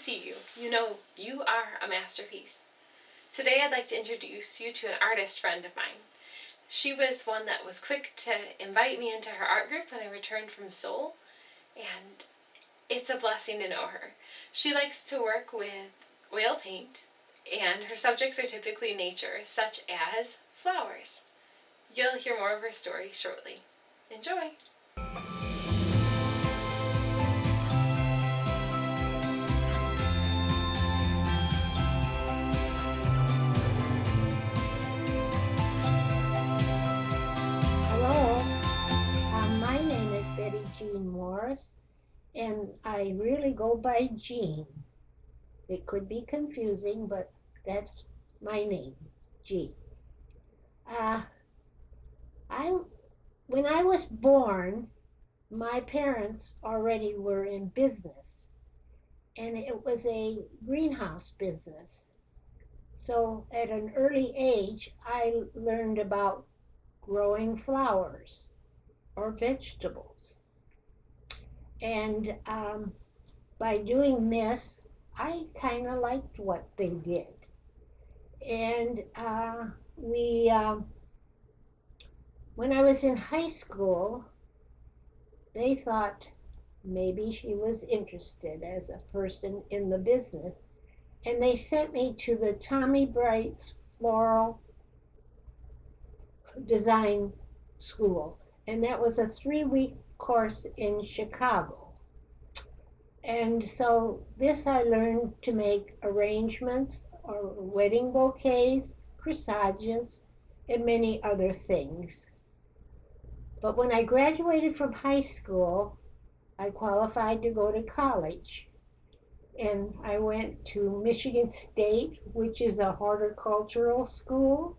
see you, you know you are a masterpiece. Today I'd like to introduce you to an artist friend of mine. She was one that was quick to invite me into her art group when I returned from Seoul, and it's a blessing to know her. She likes to work with oil paint, and her subjects are typically nature, such as flowers. You'll hear more of her story shortly. Enjoy! Hello, my name is Betty Jean Morris, and I really go by Jean. It could be confusing, but that's my name, Jean. Uh, I, when I was born, my parents already were in business, and it was a greenhouse business. So at an early age, I learned about growing flowers or vegetables. And by doing this, I kind of liked what they did. And when I was in high school, they thought maybe she was interested as a person in the business. And they sent me to the Tommy Bright's Floral Design School. And that was a 3-week course in Chicago. And so this I learned to make arrangements or wedding bouquets, corsages, and many other things. But when I graduated from high school, I qualified to go to college. And I went to Michigan State, which is a horticultural school.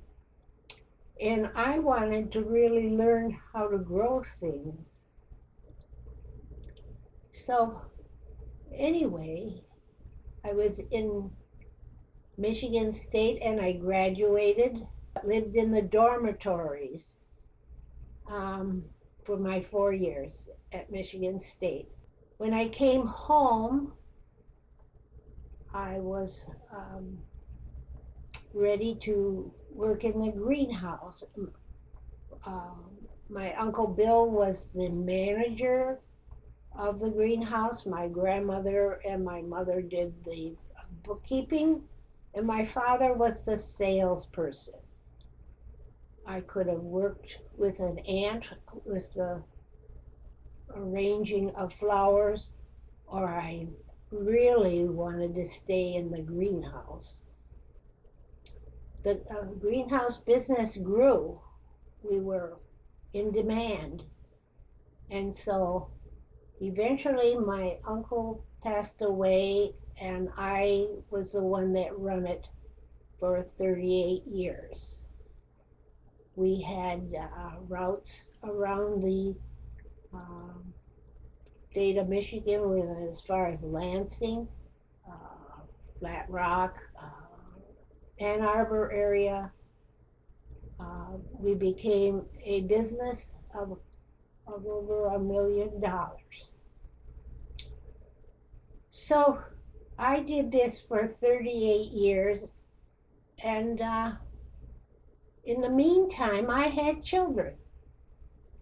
And I wanted to really learn how to grow things. So, anyway, I was in Michigan State and I graduated, lived in the dormitories um, for my 4 years at Michigan State. When I came home, I was ready to work in the greenhouse. Um, my Uncle Bill was the manager of the greenhouse. My grandmother and my mother did the bookkeeping, and my father was the salesperson. I could have worked with an aunt with the arranging of flowers, or I really wanted to stay in the greenhouse. The greenhouse business grew. We were in demand. And so eventually my uncle passed away, and I was the one that run it for 38 years. We had routes around the um, state of Michigan. We went as far as Lansing, uh, Flat Rock, Ann Arbor area. We became a business of over $1 million. So I did this for 38 years, and in the meantime, I had children.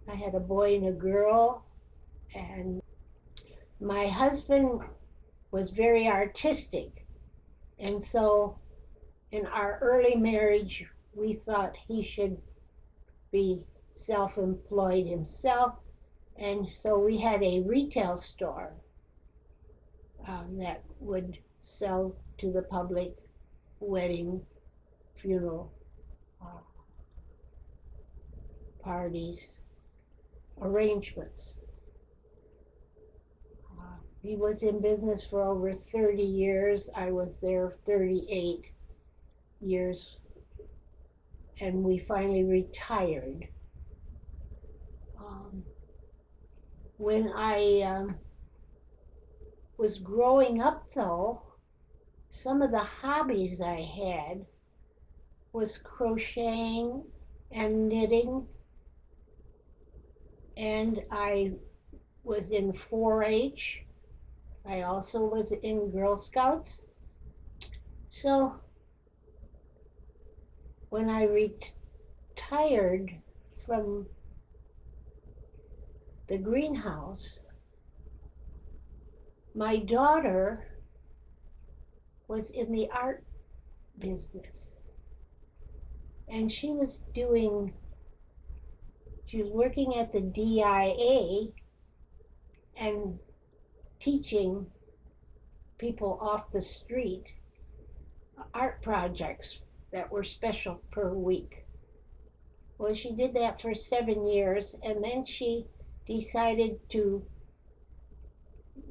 I had a boy and a girl, and my husband was very artistic. And so in our early marriage, we thought he should be self employed himself. And so we had a retail store that would sell to the public wedding, funeral uh, parties, arrangements. He was in business for over 30 years. I was there 38 years, and we finally retired. Um, when I was growing up, though, some of the hobbies I had was crocheting and knitting, and I was in 4-H. I also was in Girl Scouts. So when I retired from the greenhouse, my daughter was in the art business. And she was working at the DIA and teaching people off the street art projects that were special per week. Well, she did that for 7 years, and then she decided to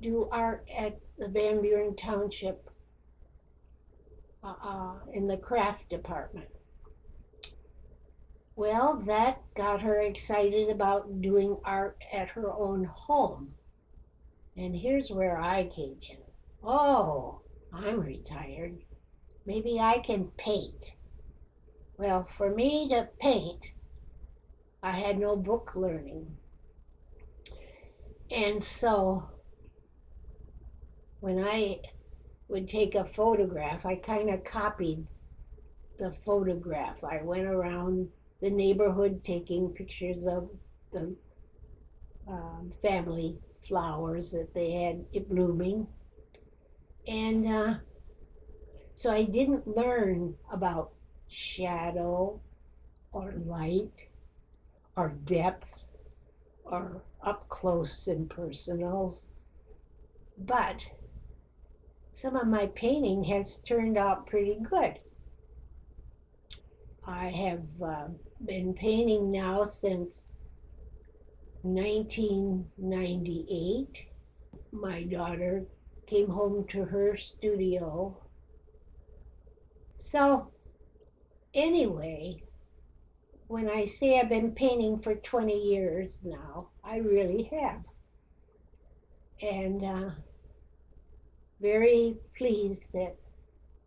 do art at the Van Buren Township in the craft department. Well, that got her excited about doing art at her own home. And here's where I came in. Oh, I'm retired. Maybe I can paint. Well, for me to paint, I had no book learning. And so when I would take a photograph, I kind of copied the photograph. I went around the neighborhood taking pictures of the family flowers that they had blooming. And so I didn't learn about shadow or light or depth or up close and personals. But some of my painting has turned out pretty good. I have been painting now since 1998. My daughter came home to her studio. So, anyway, when I say I've been painting for 20 years now, I really have. And very pleased that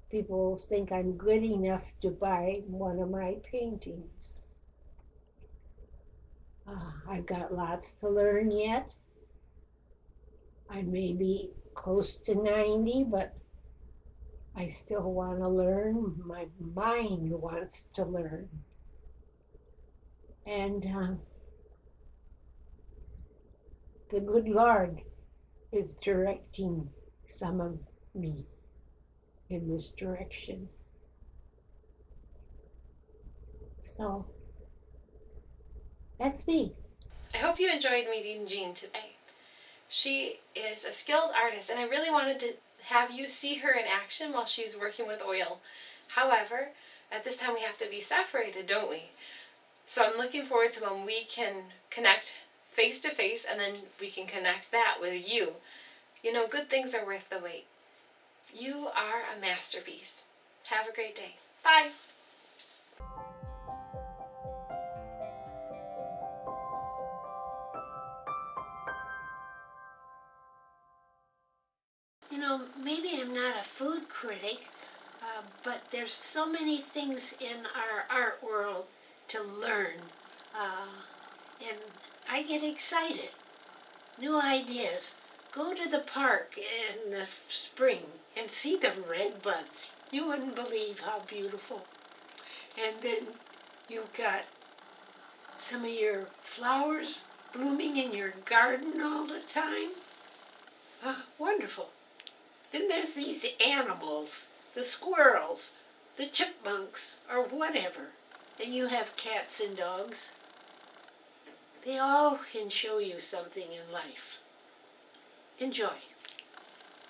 people think I'm good enough to buy one of my paintings. I've got lots to learn yet. I may be close to 90, but I still want to learn. My mind wants to learn. And the good Lord is directing some of me in this direction. So that's me. I hope you enjoyed meeting Jean today. She is a skilled artist, and I really wanted to have you see her in action while she's working with oil. However, at this time we have to be separated, don't we? So I'm looking forward to when we can connect face to face, and then we can connect that with you. You know, good things are worth the wait. You are a masterpiece. Have a great day. Bye. Maybe I'm not a food critic, but there's so many things in our art world to learn. Uh, and I get excited. New ideas. Go to the park in the spring and see the red buds. You wouldn't believe how beautiful. And then you've got some of your flowers blooming in your garden all the time. Wonderful. Then there's these animals, the squirrels, the chipmunks, or whatever. And you have cats and dogs. They all can show you something in life. Enjoy.